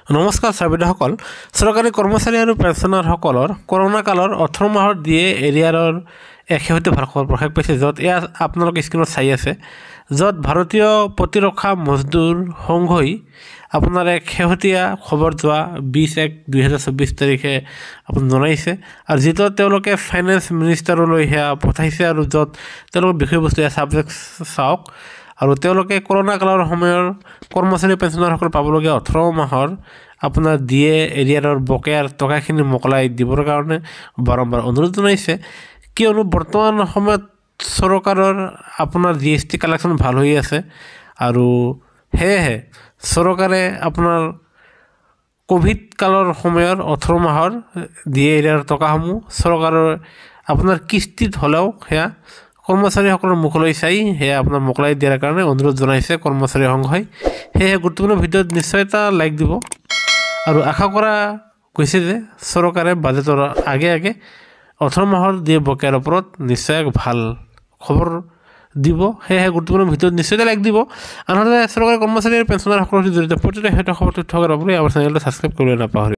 নমস্কাৰ ছাৰবিদাসকল চৰকাৰী কৰ্মচাৰী আৰু পেঞ্চনাৰসকলৰ কৰোনা কালৰ 18 মাহৰ দিয়ে এৰিয়াৰৰ এক শেহতীয়া ভাৰখবৰ প্ৰকাশ পাইছে য'ত এয়া আপোনালোকে স্ক্ৰীনত চাই আছে য'ত ভাৰতীয় প্ৰতিৰক্ষা মজদুৰ সংঘই আপোনাৰ এক শেহতীয়া খবৰ যোৱা 20/1/2024 তাৰিখে আপুনি জনাইছে আৰু যিটো তেওঁলোকে ফাইনেন্স মিনিষ্টাৰলৈ হেয়া পঠাইছে আৰু য'ত তেওঁলোকৰ বিষয়বস্তু সাবজেক্ট চাওক আৰু তেওঁলোকে কৰোনা কালৰ সময়ৰ কৰ্মচাৰী পেঞ্চনাৰসকল পাবলগীয়া 18 মাহৰ আপোনাৰ দিয়ে এৰিয়াৰৰ বকেয়াৰ টকাখিনি মোকলাই দিবৰ কাৰণে বাৰম্বাৰ অনুৰোধ জনাইছে কিয়নো বৰ্তমান সময়ত চৰকাৰৰ আপোনাৰ জিএসটি কালেকশ্যন ভাল হৈ আছে আৰু হেহে চৰকাৰে আপোনাৰ কোভিড কালৰ সময়ৰ 18 মাহৰ দিয়ে এৰিয়াৰ টকাসমূহ চৰকাৰৰ আপোনাৰ কিস্তিত হলেও হেয়া কৰ্মচাৰীসকলৰ মুখলৈ চাই হেয়া আপোনাৰ মোকলাই দিয়াৰ কাৰণে অনুৰোধ জনাইছে কৰ্মচাৰী সংঘই হেয়া গুৰুত্বপূৰ্ণ ভিডিঅ'ত নিশ্চয় এটা লাইক দিব আৰু আশা কৰা কৈছে যে চৰকাৰে বাজেটৰ আগে 18 মাহৰ দিয়ে বকেয়াৰ ওপৰত নিশ্চয় ভাল খবৰ দিব হেয়া গুৰুত্বপূৰ্ণ ভিডিঅ'ত নিশ্চয় লাইক দিব আনহাতে চৰকাৰী কৰ্মচাৰী আৰু পেঞ্চনাৰসকলৰ জৰিয়তে প্ৰতিটো খবৰ তথ্য পাবলৈ আমাৰ চেনেলটো সাবস্ক্ৰাইব কৰিবলৈ নাপাহৰিব